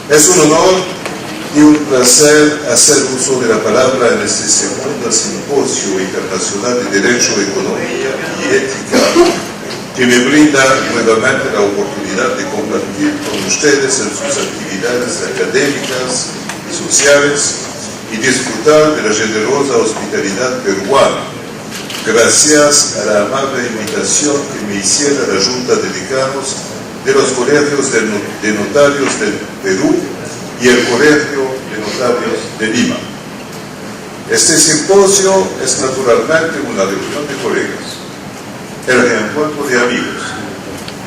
Es un honor y un placer hacer uso de la palabra en este segundo simposio internacional de Derecho, Economía y Ética, que me brinda nuevamente la oportunidad de compartir con ustedes en sus actividades académicas y sociales y disfrutar de la generosa hospitalidad peruana, gracias a la amable invitación que me hiciera la Junta de Decanos de los Colegios de Notarios del Perú y el Colegio de Notarios de Lima. Este simposio es naturalmente una reunión de colegas, el reencuentro de amigos,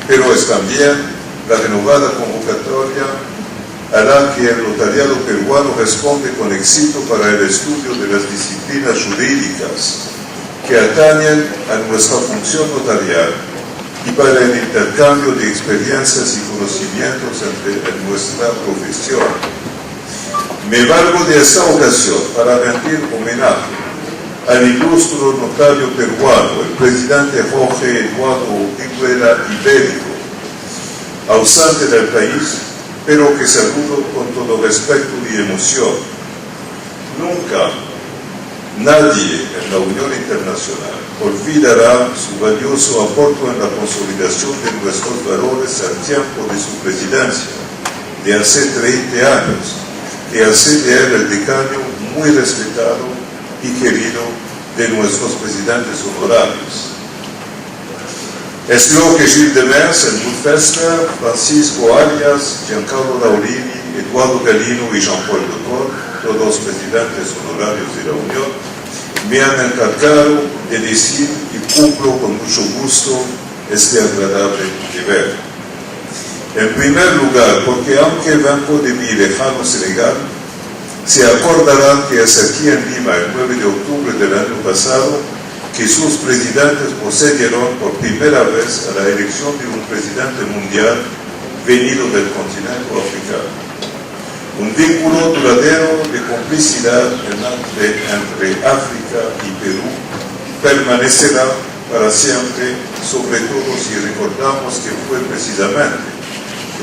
pero es también la renovada convocatoria a la que el notariado peruano responde con éxito para el estudio de las disciplinas jurídicas que atañen a nuestra función notarial y para el intercambio de experiencias y conocimientos en nuestra profesión. Me valgo de esta ocasión para rendir homenaje al ilustre notario peruano, el presidente Jorge Eduardo Higuera Ibérico, ausente del país, pero que saludo con todo respeto y emoción. Nunca nadie en la Unión Internacional olvidará su valioso aporte en la consolidación de nuestros valores al tiempo de su presidencia, de hace 30 años, que hace de él el decano muy respetado y querido de nuestros presidentes honorarios. Es lo que Gilles Demers, Helmut Fessler, Francisco Arias, Giancarlo Laurini, Eduardo Galino y Jean-Paul Decaux, todos presidentes honorarios de la Unión, me han encargado de decir y cumplo con mucho gusto este agradable deber. En primer lugar, porque aunque vengo de mi lejano Senegal, se acordarán que es aquí en Lima, el 9 de octubre del año pasado, que sus presidentes procedieron por primera vez a la elección de un presidente mundial venido del continente africano. Un vínculo duradero de complicidad entre África y Perú permanecerá para siempre, sobre todo si recordamos que fue precisamente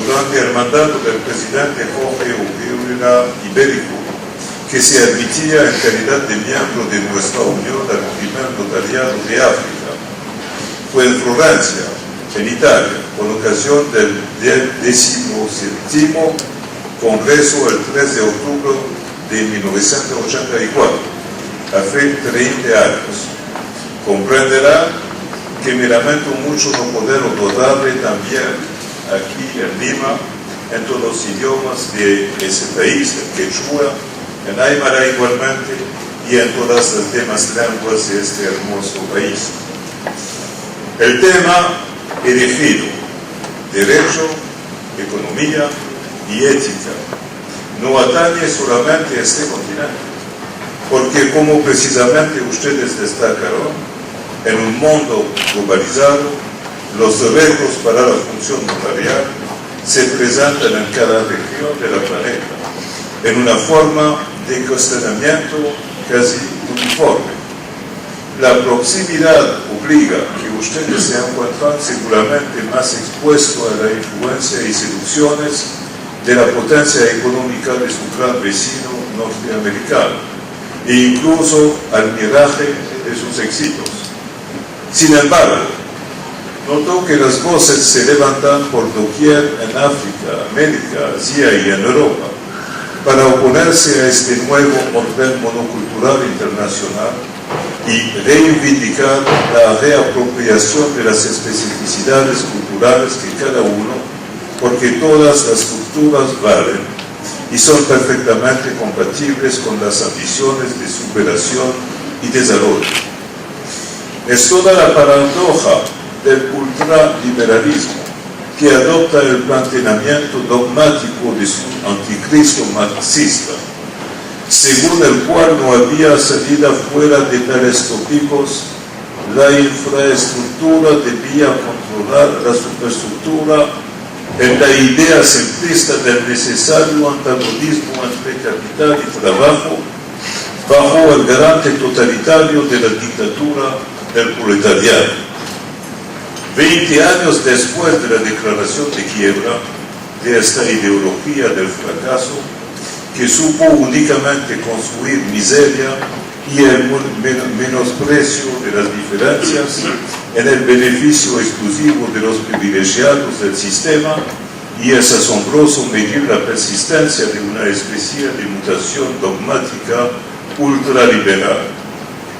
durante el mandato del presidente Jorge Higuera Ibérico que se admitía en calidad de miembro de nuestra Unión al primer notariado de África. Fue en Florencia, en Italia, con ocasión del 17º Congreso el 3 de octubre de 1984, hace 30 años. Comprenderá que me lamento mucho no poder otorgarle también aquí en Lima, en todos los idiomas de ese país, en quechua, en aymara igualmente, y en todas las demás lenguas de este hermoso país. El tema elegido, Derecho, Economía y Ética, no atañe solamente a este continente, porque como precisamente ustedes destacaron, en un mundo globalizado, los retos para la función notarial se presentan en cada región de la planeta, en una forma de cuestionamiento casi uniforme. La proximidad obliga que ustedes se encuentran seguramente más expuestos a la influencia y seducciones de la potencia económica de su gran vecino norteamericano e incluso al miraje de sus éxitos. Sin embargo, noto que las voces se levantan por doquier en África, América, Asia y en Europa para oponerse a este nuevo orden monocultural internacional y reivindicar la reapropiación de las especificidades culturales que cada uno, porque todas las culturas valen y son perfectamente compatibles con las ambiciones de superación y desarrollo. Es toda la paradoja del ultraliberalismo que adopta el planteamiento dogmático de su anticristo marxista, según el cual no había salida fuera de tales tópicos, la infraestructura debía controlar la superestructura en la idea simplista del necesario antagonismo entre capital y trabajo, bajo el garante totalitario de la dictadura del proletariado. 20 años después de la declaración de quiebra, de esta ideología del fracaso que supo únicamente construir miseria y el menosprecio de las diferencias en el beneficio exclusivo de los privilegiados del sistema, y es asombroso medir la persistencia de una especie de mutación dogmática ultraliberal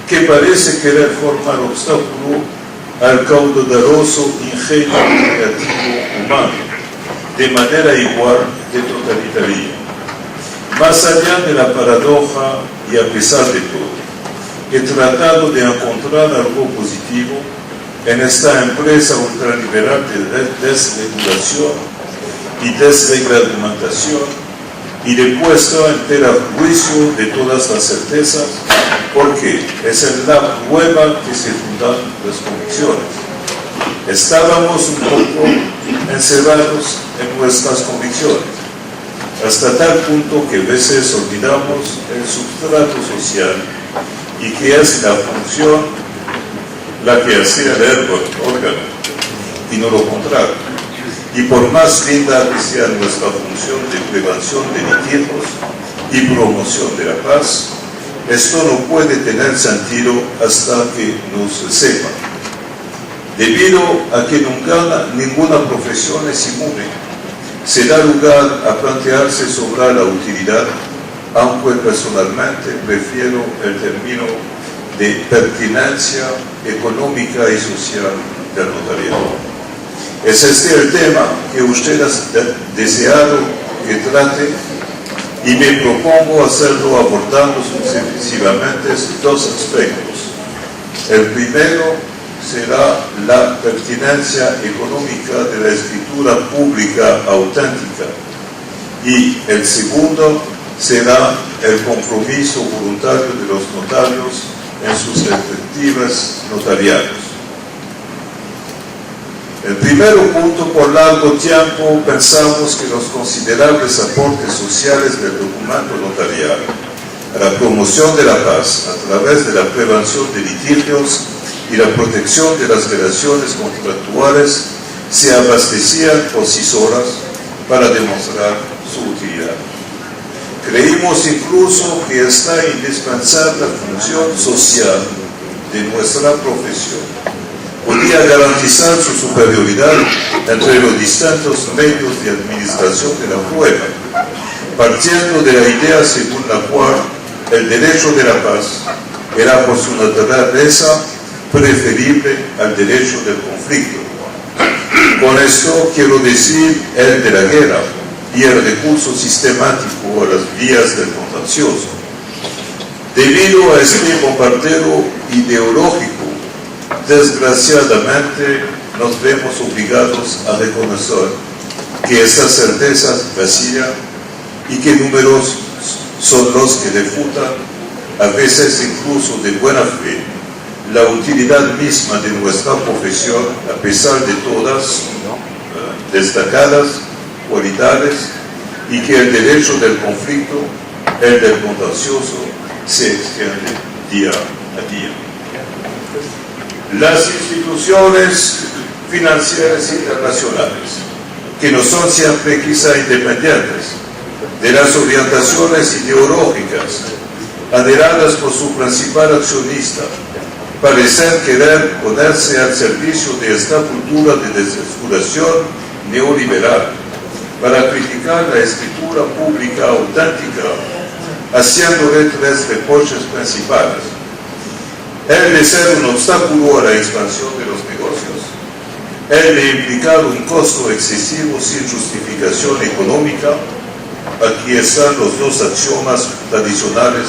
que parece querer formar obstáculo al caudaloso ingenio creativo humano de manera igual de totalitaria. Más allá de la paradoja y a pesar de todo, he tratado de encontrar algo positivo en esta empresa ultraliberal de desregulación y desreglamentación y de puesta entera a juicio de todas las certezas, porque es en la prueba que se fundan las convicciones. Estábamos un poco encerrados en nuestras convicciones, hasta tal punto que a veces olvidamos el substrato social y que es la función la que hace el órgano y no lo contrario. Y por más linda que sea nuestra función de prevención de litigios y promoción de la paz, esto no puede tener sentido hasta que nos sepa. Debido a que ninguna profesión es inmune, se da lugar a plantearse sobre la utilidad, aunque personalmente prefiero el término de pertinencia económica y social del notariado. Es este el tema que usted ha deseado que trate, y me propongo hacerlo abordando sucesivamente dos aspectos. El primero será la pertinencia económica de la escritura pública auténtica, y el segundo será el compromiso voluntario de los notarios en sus respectivas notariados. El primer punto, por largo tiempo pensamos que los considerables aportes sociales del documento notarial a la promoción de la paz a través de la prevención de litigios y la protección de las relaciones contractuales se abastecían por sí solas para demostrar su utilidad. Creímos incluso que esta indispensable función social de nuestra profesión podía garantizar su superioridad entre los distintos medios de administración de la prueba, partiendo de la idea según la cual el derecho de la paz era por su naturaleza preferible al derecho del conflicto. Con esto quiero decir el de la guerra y el recurso sistemático a las vías del contencioso. Debido a este bombardeo ideológico, desgraciadamente nos vemos obligados a reconocer que esta certeza vacía y que números son los que refutan, a veces incluso de buena fe, la utilidad misma de nuestra profesión, a pesar de todas destacadas cualidades, y que el derecho del conflicto, el del contencioso, se extiende día a día. Las instituciones financieras internacionales, que no son siempre quizá independientes de las orientaciones ideológicas adheradas por su principal accionista, parecen querer ponerse al servicio de esta cultura de desesperación neoliberal para criticar la escritura pública auténtica, haciéndole tres reproches principales: el de ser un obstáculo a la expansión de los negocios, el de implicar un costo excesivo sin justificación económica. Aquí están los dos axiomas tradicionales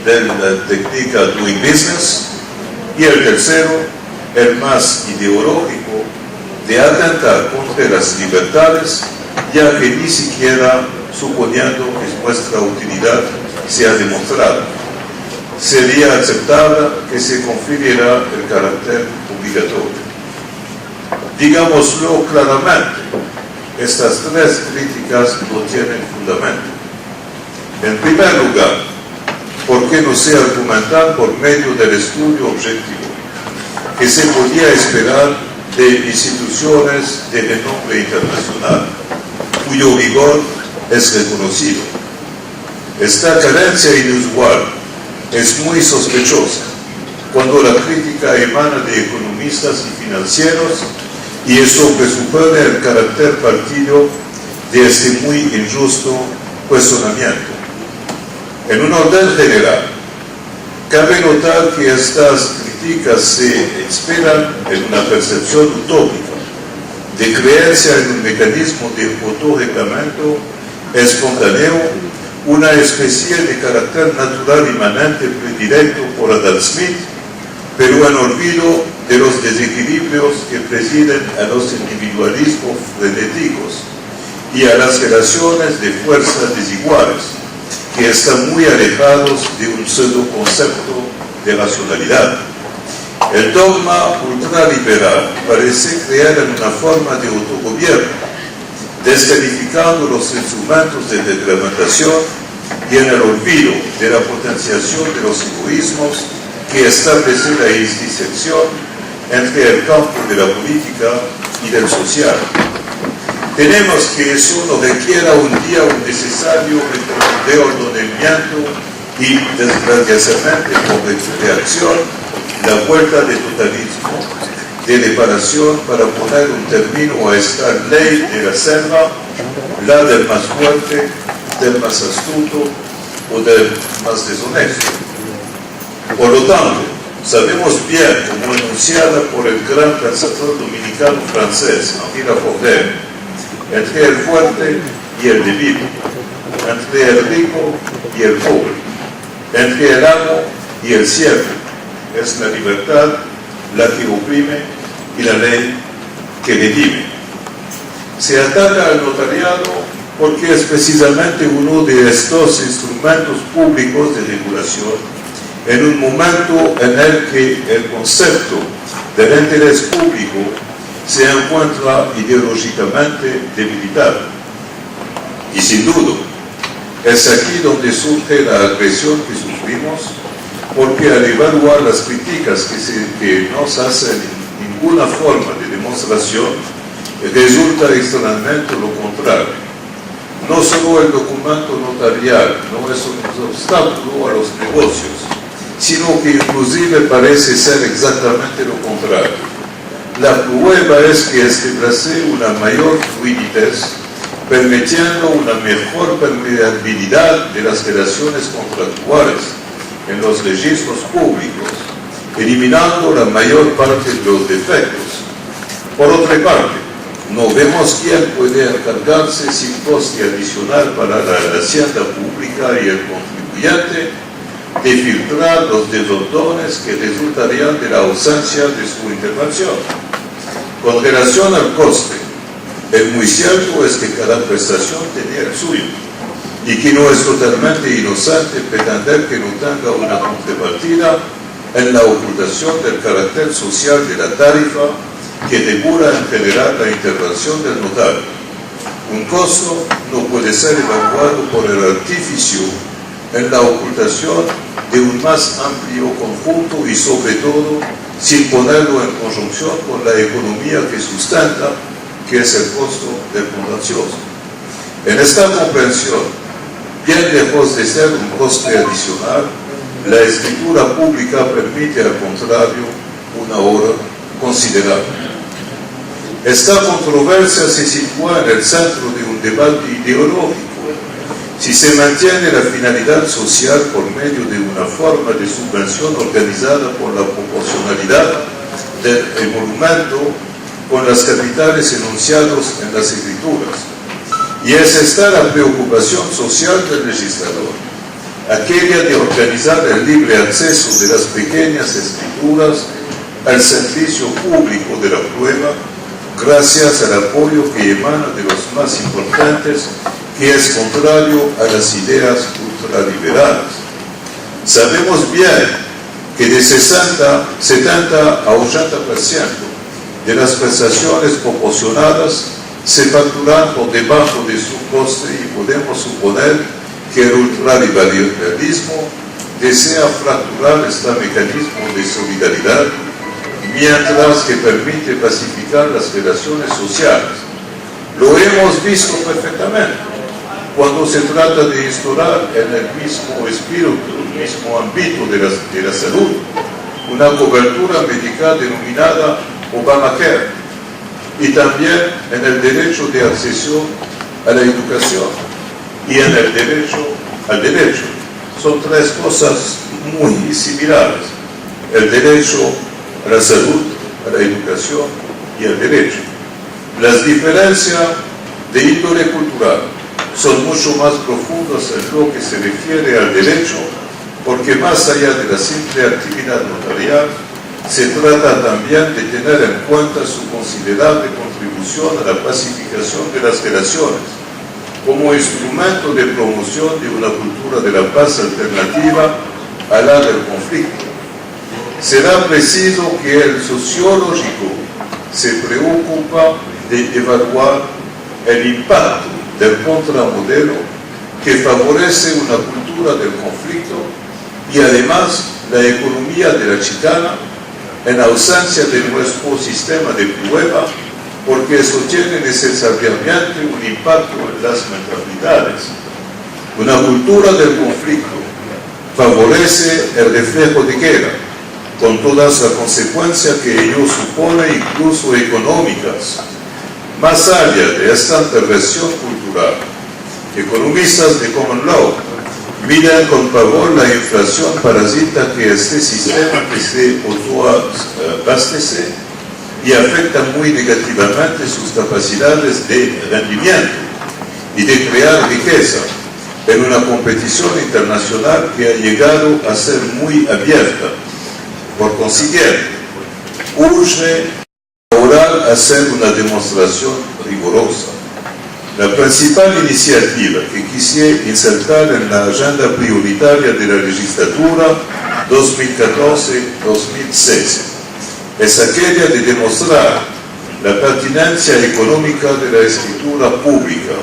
de la técnica Doing Business. Y el tercero, el más ideológico, de atentar contra las libertades, ya que ni siquiera suponiendo que nuestra utilidad sea demostrada, sería aceptable que se confiriera el carácter obligatorio. Digámoslo claramente, estas tres críticas no tienen fundamento. En primer lugar, ¿por qué no se argumentan por medio del estudio objetivo que se podía esperar de instituciones de renombre internacional, cuyo vigor es reconocido. Esta carencia inusual es muy sospechosa cuando la crítica emana de economistas y financieros, y eso presupone el carácter partido de este muy injusto cuestionamiento. En un orden general, cabe notar que estas críticas se inspiran en una percepción utópica de creencia en un mecanismo de autorreglamento espontáneo, una especie de carácter natural inmanente predilecto por Adam Smith, pero en olvido de los desequilibrios que presiden a los individualismos frenéticos y a las relaciones de fuerza desiguales, que están muy alejados de un pseudo concepto de racionalidad. El dogma ultraliberal parece crear en una forma de autogobierno, descalificando los instrumentos de reglamentación y en el olvido de la potenciación de los egoísmos que establece la intersección entre el campo de la política y del social. Tenemos que eso no requiera un día un necesario reordenamiento y desgraciadamente por reacción la vuelta de totalismo, de reparación para poner un término a esta ley de la selva, la del más fuerte, del más astuto o del más deshonesto. Por lo tanto, sabemos bien, como enunciada por el gran pensador dominicano francés Henri Laforgue, entre el fuerte y el débil, entre el rico y el pobre, entre el amo y el siervo, es la libertad la que oprime y la ley que redime. Se ataca al notariado porque es precisamente uno de estos instrumentos públicos de regulación en un momento en el que el concepto del interés público se encuentra ideológicamente debilitado. Y sin duda, es aquí donde surge la agresión que sufrimos, porque al evaluar las críticas que nos hacen ninguna forma de demostración, resulta extrañamente lo contrario. No solo el documento notarial no es un obstáculo a los negocios, sino que inclusive parece ser exactamente lo contrario. La prueba es que establece una mayor fluidez, permitiendo una mejor permeabilidad de las relaciones contractuales en los registros públicos, eliminando la mayor parte de los defectos. Por otra parte, no vemos quién puede encargarse sin coste adicional para la hacienda pública y el contribuyente de filtrar los desórdenes que resultarían de la ausencia de su intervención. Con relación al coste, el muy cierto es que cada prestación tenía el suyo, y que no es totalmente inocente pretender que no tenga una contrapartida en la ocultación del carácter social de la tarifa que depura en general la intervención del notario. Un costo no puede ser evaluado por el artificio en la ocultación de un más amplio conjunto y sobre todo sin ponerlo en conjunción con la economía que sustenta, que es el costo del contagioso. En esta comprensión, bien lejos de ser un coste adicional, la escritura pública permite al contrario un ahorro considerable. Esta controversia se sitúa en el centro de un debate ideológico. Si se mantiene la finalidad social por medio de una forma de subvención organizada por la proporcionalidad del emolumento con las capitales enunciados en las escrituras. Y es esta la preocupación social del legislador, aquella de organizar el libre acceso de las pequeñas escrituras al servicio público de la prueba, gracias al apoyo que emana de los más importantes, que es contrario a las ideas ultraliberales. Sabemos bien que de 70 a 80% de las prestaciones proporcionadas se facturan por debajo de su coste y podemos suponer que el ultraliberalismo desea fracturar este mecanismo de solidaridad mientras que permite pacificar las relaciones sociales. Lo hemos visto perfectamente cuando se trata de instaurar en el mismo espíritu, el mismo ámbito de la salud, una cobertura médica denominada Obamacare, y también en el derecho de acceso a la educación y en el derecho al derecho. Son tres cosas muy similares: el derecho a la salud, a la educación y al derecho. Las diferencias de índole cultural son mucho más profundas en lo que se refiere al derecho, porque más allá de la simple actividad notarial, se trata también de tener en cuenta su considerable contribución a la pacificación de las relaciones, como instrumento de promoción de una cultura de la paz alternativa a la del conflicto. Será preciso que el sociólogo se preocupa de evaluar el impacto del contramodelo que favorece una cultura del conflicto y además la economía de la chicana en ausencia de nuestro sistema de prueba, porque eso tiene necesariamente un impacto en las mentalidades. Una cultura del conflicto favorece el reflejo de guerra, con todas las consecuencias que ello supone, incluso económicas. Más allá de esta intervención cultural, economistas de Common Law miran con pavor la inflación parasita que este sistema que se autoabastece y afecta muy negativamente sus capacidades de rendimiento y de crear riqueza en una competición internacional que ha llegado a ser muy abierta. Por consiguiente, urge ahora hacer una demostración rigurosa. La principal iniciativa que quisiera insertar en la agenda prioritaria de la legislatura 2014-2016 es aquella de demostrar la pertinencia económica de la escritura pública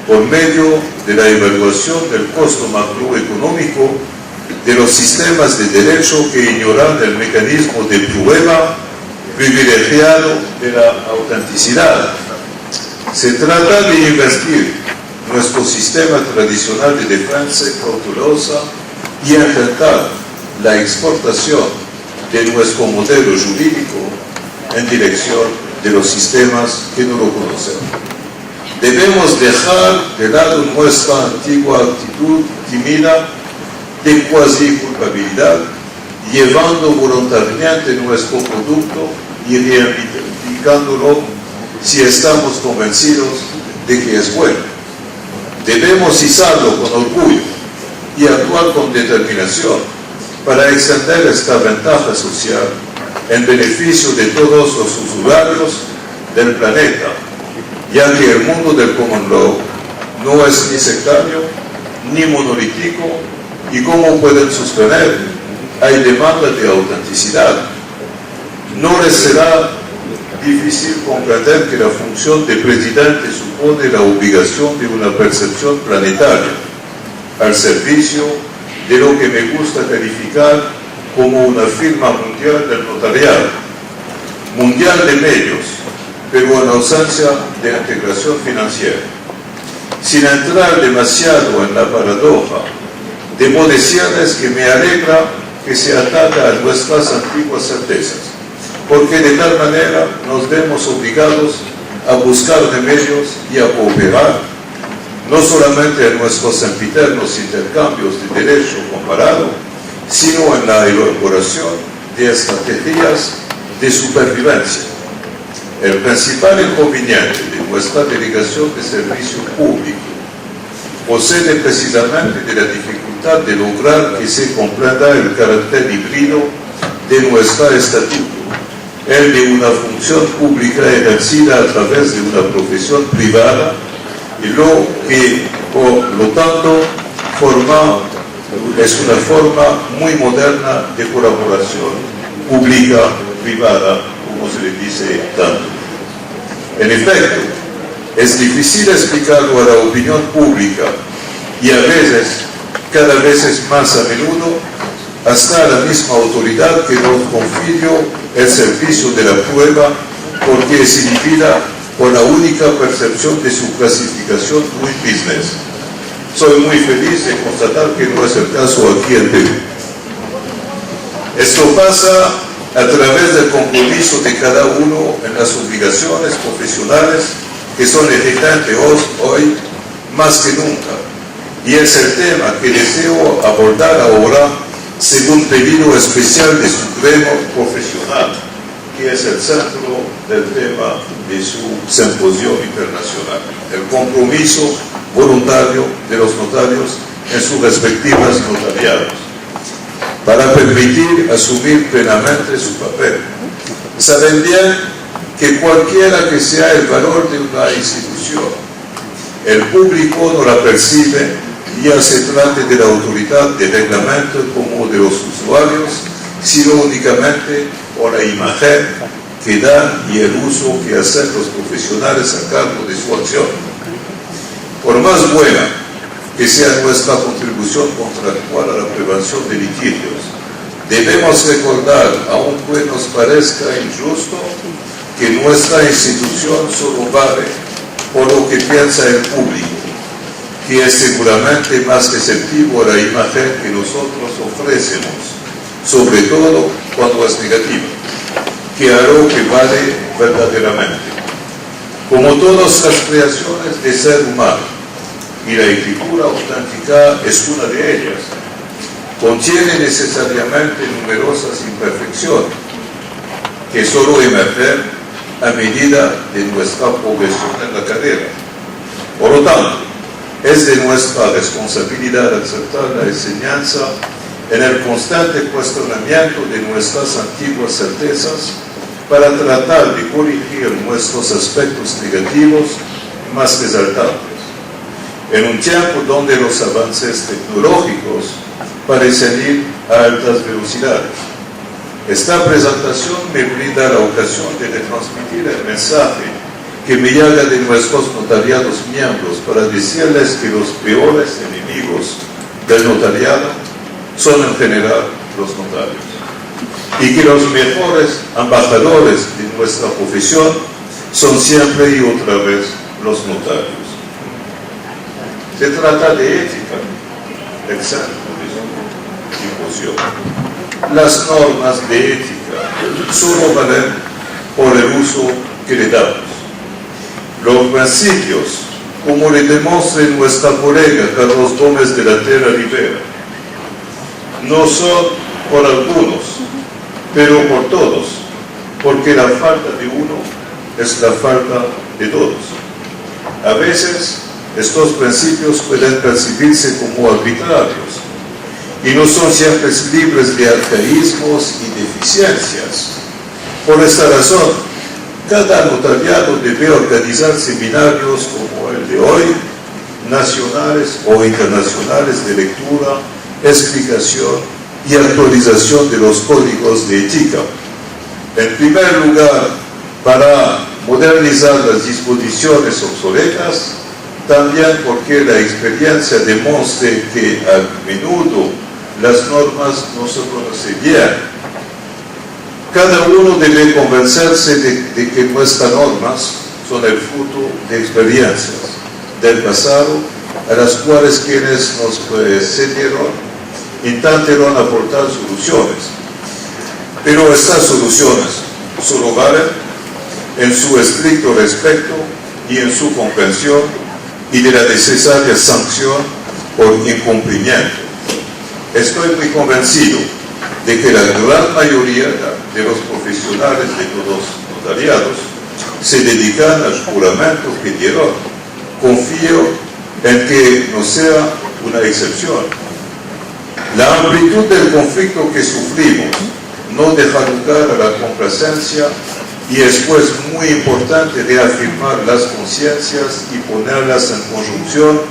por medio de la evaluación del costo macroeconómico de los sistemas de derecho que ignoran el mecanismo de prueba privilegiado de la autenticidad. Se trata de investir nuestro sistema tradicional de defensa cautelosa y intentar la exportación de nuestro modelo jurídico en dirección de los sistemas que no lo conocemos. Debemos dejar de lado nuestra antigua actitud tímida de cuasi culpabilidad, llevando voluntariamente nuestro producto y reivindicándolo si estamos convencidos de que es bueno. Debemos izarlo con orgullo y actuar con determinación para extender esta ventaja social en beneficio de todos los usuarios del planeta, ya que el mundo del Common Law no es ni sectario ni monolítico, y como pueden sostener, hay demanda de autenticidad. No les será difícil comprender que la función de presidente supone la obligación de una percepción planetaria al servicio de lo que me gusta calificar como una firma mundial del notariado, mundial de medios, pero en ausencia de integración financiera. Sin entrar demasiado en la paradoja, debo decirles que me alegra que se ataque a nuestras antiguas certezas, porque de tal manera nos vemos obligados a buscar remedios y a cooperar, no solamente en nuestros sempiternos intercambios de derecho comparado, sino en la elaboración de estrategias de supervivencia. El principal inconveniente de nuestra delegación de servicio público procede precisamente de la dificultad de lograr que se comprenda el carácter híbrido de nuestro estatuto, el de una función pública ejercida a través de una profesión privada, y lo que, por lo tanto, es una forma muy moderna de colaboración pública-privada, como se le dice tanto. En efecto, es difícil explicarlo a la opinión pública y a veces, cada vez es más a menudo, hasta la misma autoridad que nos confirió el servicio de la prueba, porque se divida con la única percepción de su clasificación muy business. Soy muy feliz de constatar que no es el caso aquí en Perú. Esto pasa a través del compromiso de cada uno en las obligaciones profesionales que son ejecutantes hoy más que nunca. Y es el tema que deseo abordar ahora según pedido especial de su gremio profesional, que es el centro del tema de su simposio internacional, el compromiso voluntario de los notarios en sus respectivas notariados, para permitir asumir plenamente su papel. Saben bien que cualquiera que sea el valor de una institución, el público no la percibe, ya se trate de la autoridad de reglamento como de los usuarios, sino únicamente por la imagen que dan y el uso que hacen los profesionales a cargo de su acción. Por más buena que sea nuestra contribución contractual a la prevención de litigios, debemos recordar, aunque nos parezca injusto, que nuestra institución solo vale por lo que piensa el público, que es seguramente más receptivo a la imagen que nosotros ofrecemos, sobre todo cuando es negativa, que a lo que vale verdaderamente. Como todas las creaciones de ser humano, y la escritura auténtica es una de ellas, contiene necesariamente numerosas imperfecciones que solo emergen a medida de nuestra progresión en la carrera. Por lo tanto, es de nuestra responsabilidad aceptar la enseñanza en el constante cuestionamiento de nuestras antiguas certezas para tratar de corregir nuestros aspectos negativos más resaltantes. En un tiempo donde los avances tecnológicos parecen ir a altas velocidades. Esta presentación me brinda la ocasión de retransmitir el mensaje que me llega de nuestros notariados miembros para decirles que los peores enemigos del notariado son en general los notarios y que los mejores embajadores de nuestra profesión son siempre y otra vez los notarios. Se trata de ética, el centro de su imposición. Las normas de ética solo valen por el uso que le damos. Los principios, como le demuestra nuestra colega Carlos Gómez de la Terra Rivera, no son por algunos, pero por todos, porque la falta de uno es la falta de todos. A veces, estos principios pueden percibirse como arbitrarios y no son siempre libres de arcaísmos y deficiencias. Por esta razón, cada notariado debe organizar seminarios como el de hoy, nacionales o internacionales de lectura, explicación y actualización de los códigos de ética. En primer lugar, para modernizar las disposiciones obsoletas, también porque la experiencia demuestra que a menudo las normas no se conocen bien. Cada uno debe convencerse de que nuestras normas son el fruto de experiencias del pasado a las cuales quienes nos precedieron intentaron aportar soluciones. Pero estas soluciones solo valen en su estricto respeto y en su comprensión y de la necesaria sanción por incumplimiento. Estoy muy convencido de que la gran mayoría de los profesionales de todos los notariados se dedican al juramento que dieron. Confío en que no sea una excepción. La amplitud del conflicto que sufrimos no deja lugar a la complacencia y es pues muy importante reafirmar las conciencias y ponerlas en conjunción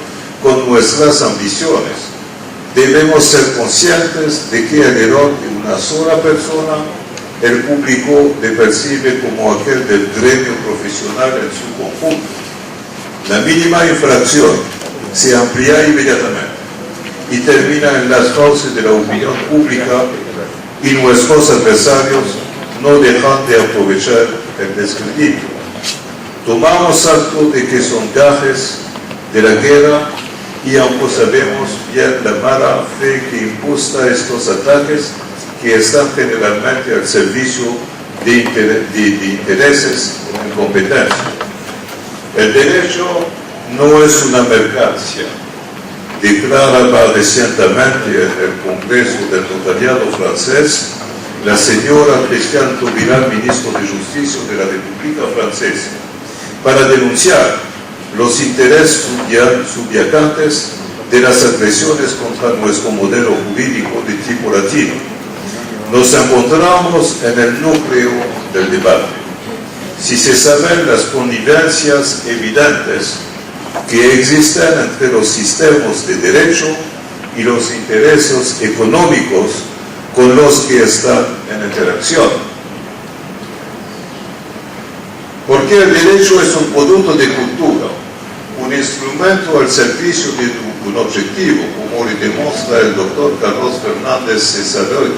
con nuestras ambiciones. Debemos ser conscientes de que el error de una sola persona, el público le percibe como aquel del gremio profesional en su conjunto. La mínima infracción se amplía inmediatamente y termina en las fauces de la opinión pública y nuestros adversarios no dejan de aprovechar el descrédito. Tomamos acto de que son gajes de la guerra y aunque sabemos bien la mala fe que impuesta estos ataques que están generalmente al servicio de intereses en competencia. El derecho no es una mercancía, declaraba recientemente en el Congreso del Notariado francés la señora Christiane Taubira, ministro de Justicia de la República Francesa, para denunciar los intereses subyacentes de las agresiones contra nuestro modelo jurídico de tipo latino. Nos encontramos en el núcleo del debate. Si se saben las connivencias evidentes que existen entre los sistemas de derecho y los intereses económicos con los que están en interacción. Porque el derecho es un producto de cultura, un instrumento al servicio de un objetivo, como le demuestra el doctor Carlos Fernández Cesaroy,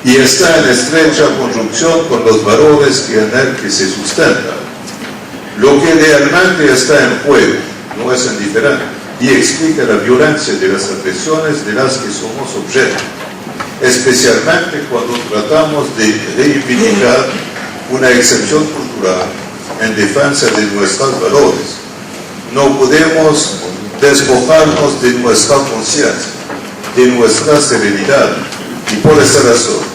y está en estrecha conjunción con los valores en el que se sustentan. Lo que realmente está en juego no es indiferente y explica la violencia de las agresiones de las que somos objeto, especialmente cuando tratamos de reivindicar una excepción cultural en defensa de nuestros valores. No podemos despojarnos de nuestra conciencia, de nuestra serenidad, y por esa razón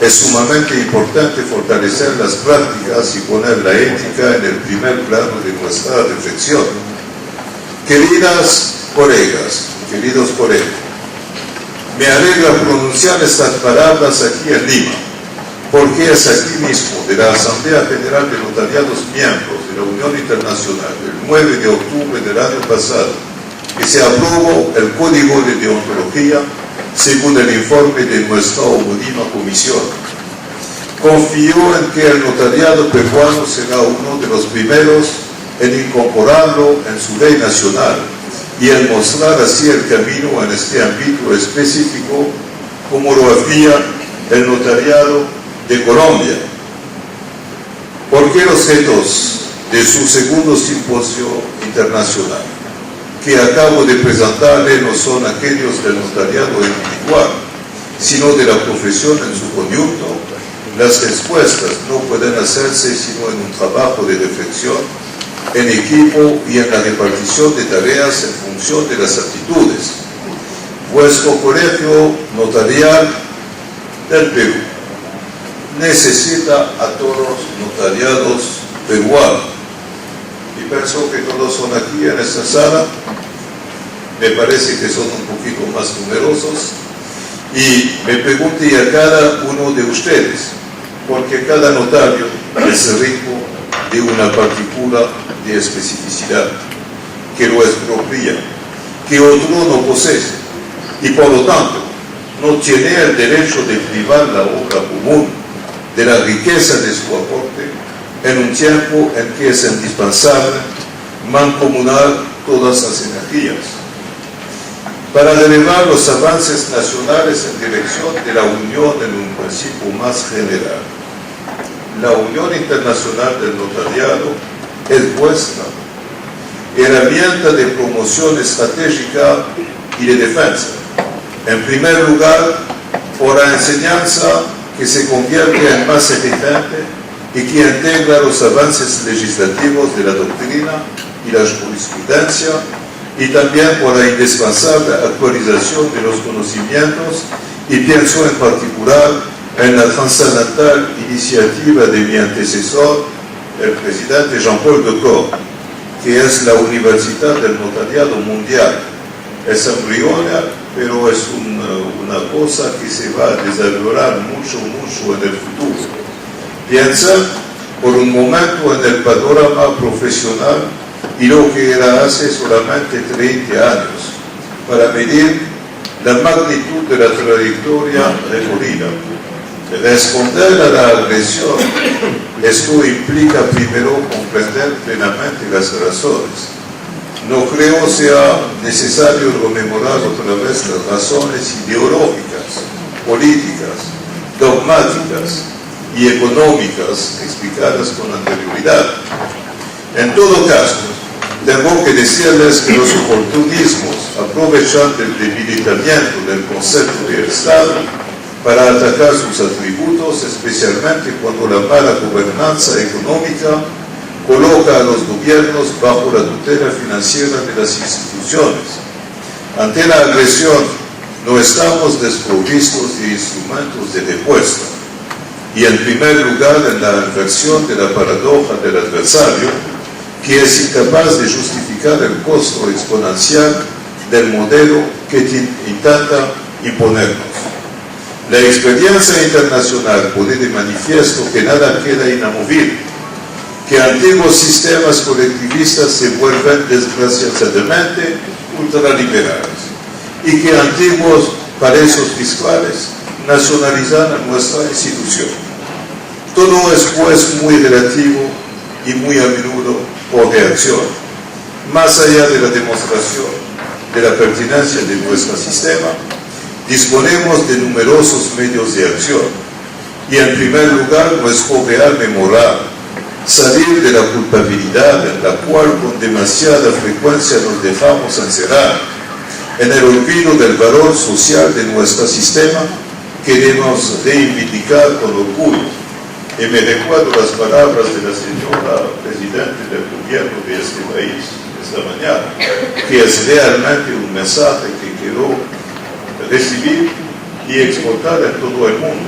es sumamente importante fortalecer las prácticas y poner la ética en el primer plano de nuestra reflexión. Queridas colegas, queridos colegas, me alegra pronunciar estas palabras aquí en Lima, porque es aquí mismo, de la Asamblea General de Notariados miembros de la Unión Internacional, el 9 de octubre del año pasado, que se aprobó el Código de Deontología según el informe de nuestra homónima comisión. Confío en que el notariado peruano será uno de los primeros en incorporarlo en su ley nacional y en mostrar así el camino en este ámbito específico, como lo hacía el notariado de Colombia. Porque los retos de su segundo simposio internacional que acabo de presentarle no son aquellos del notariado individual, sino de la profesión en su conjunto. Las respuestas no pueden hacerse sino en un trabajo de reflexión, en equipo y en la repartición de tareas en función de las actitudes. Vuestro colegio notarial del Perú necesita a todos los notariados peruanos. Y pienso que todos son aquí en esta sala, me parece que son un poquito más numerosos, y me pregunté a cada uno de ustedes, porque cada notario es rico de una partícula de especificidad que lo expropia, que otro no posee, y por lo tanto no tiene el derecho de privar la obra común de la riqueza de su aporte en un tiempo en que es indispensable mancomunar todas las energías para elevar los avances nacionales en dirección de la unión en un principio más general. La Unión Internacional del Notariado es vuestra herramienta de promoción estratégica y de defensa. En primer lugar, por la enseñanza que se convierte en más eficiente y que integra los avances legislativos de la doctrina y la jurisprudencia, y también por la indispensable actualización de los conocimientos, y pienso en particular en la trascendental iniciativa de mi antecesor, el presidente Jean-Paul Decaux, que es la Universidad del Notariado Mundial. Es embrionaria, pero es una cosa que se va a desarrollar mucho en el futuro. Piensa por un momento en el panorama profesional y lo que era hace solamente 30 años, para medir la magnitud de la trayectoria recorrida. Responder a la agresión, esto implica primero comprender plenamente las razones. No creo sea necesario rememorar otra vez las razones ideológicas, políticas, dogmáticas y económicas explicadas con anterioridad. En todo caso, tengo que decirles que los oportunismos aprovechan el debilitamiento del concepto de Estado para atacar sus atributos, especialmente cuando la mala gobernanza económica coloca a los gobiernos bajo la tutela financiera de las instituciones. Ante la agresión, no estamos desprovistos de instrumentos de respuesta. Y en primer lugar, en la inversión de la paradoja del adversario, que es incapaz de justificar el costo exponencial del modelo que intenta imponernos. La experiencia internacional pone de manifiesto que nada queda inamovible, que antiguos sistemas colectivistas se vuelven desgraciadamente ultraliberales y que antiguos paraísos fiscales nacionalizan a nuestra institución. Todo es pues muy relativo y muy a menudo por reacción. Más allá de la demostración de la pertinencia de nuestro sistema, disponemos de numerosos medios de acción y en primer lugar nuestro real moral, salir de la culpabilidad en la cual con demasiada frecuencia nos dejamos encerrar, en el olvido del valor social de nuestro sistema que debemos reivindicar con orgullo. Y me recuerdo las palabras de la señora presidenta del gobierno de este país esta mañana, que es realmente un mensaje que quiero recibir y exportar en todo el mundo,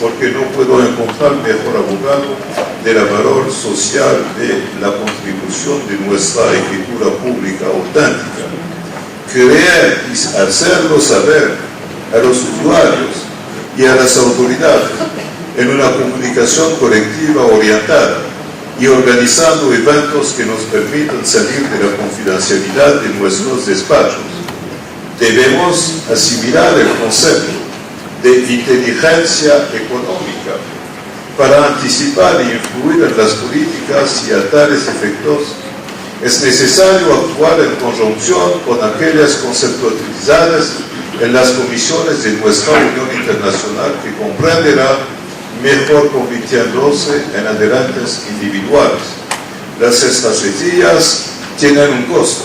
porque no puedo encontrar mejor abogado del valor social de la contribución de nuestra escritura pública auténtica. Creer y hacerlo saber a los usuarios y a las autoridades en una comunicación colectiva orientada y organizando eventos que nos permitan salir de la confidencialidad de nuestros despachos. Debemos asimilar el concepto de inteligencia económica para anticipar e influir en las políticas y a tales efectos es necesario actuar en conjunción con aquellas conceptualizadas en las comisiones de nuestra Unión Internacional que comprenderá mejor convirtiéndose en adelantos individuales. Las estrategias tienen un costo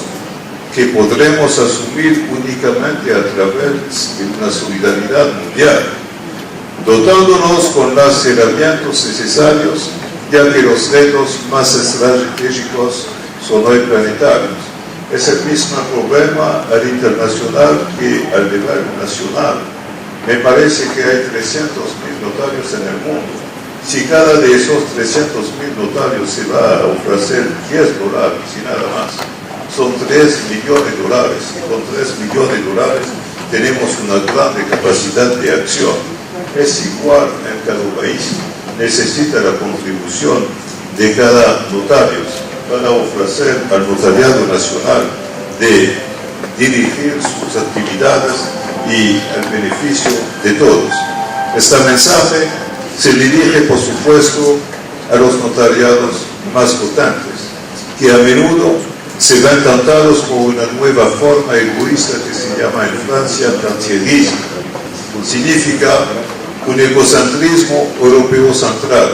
que podremos asumir únicamente a través de una solidaridad mundial, dotándonos con los herramientas necesarios, ya que los retos más estratégicos son hoy planetarios. Es el mismo problema al internacional que al nivel nacional. Me parece que hay 300.000 notarios en el mundo. Si cada de esos 300.000 notarios se va a ofrecer $10 y nada más, son $3 millones, y con $3 millones tenemos una gran capacidad de acción. Es igual en cada país. Necesita la contribución de cada notario para ofrecer al notariado nacional de dirigir sus actividades y el beneficio de todos. Este mensaje se dirige, por supuesto, a los notariados más potentes, que a menudo se ven tentados por una nueva forma egoísta que se llama en Francia cartierismo. Significa un egocentrismo europeo central,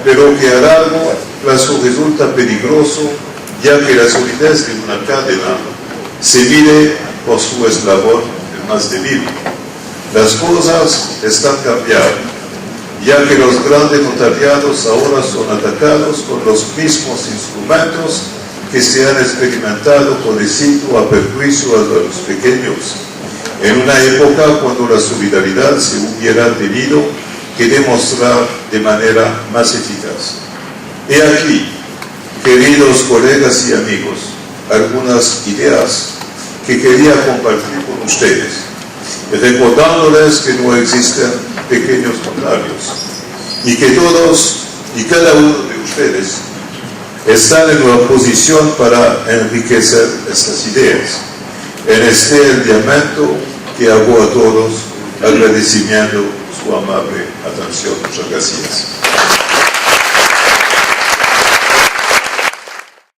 pero que a largo plazo resulta peligroso, ya que la solidez de una cadena se mide por su eslabón más débil. Las cosas están cambiando, ya que los grandes notariados ahora son atacados con los mismos instrumentos que se han experimentado con éxito a perjuicio de los pequeños, en una época cuando la solidaridad se hubiera tenido que demostrar de manera más eficaz. He aquí, queridos colegas y amigos, algunas ideas que quería compartir con ustedes, recordándoles que no existen pequeños notarios y que todos y cada uno de ustedes están en una posición para enriquecer estas ideas. En este llamamiento que hago a todos, agradeciendo su amable atención. Muchas gracias.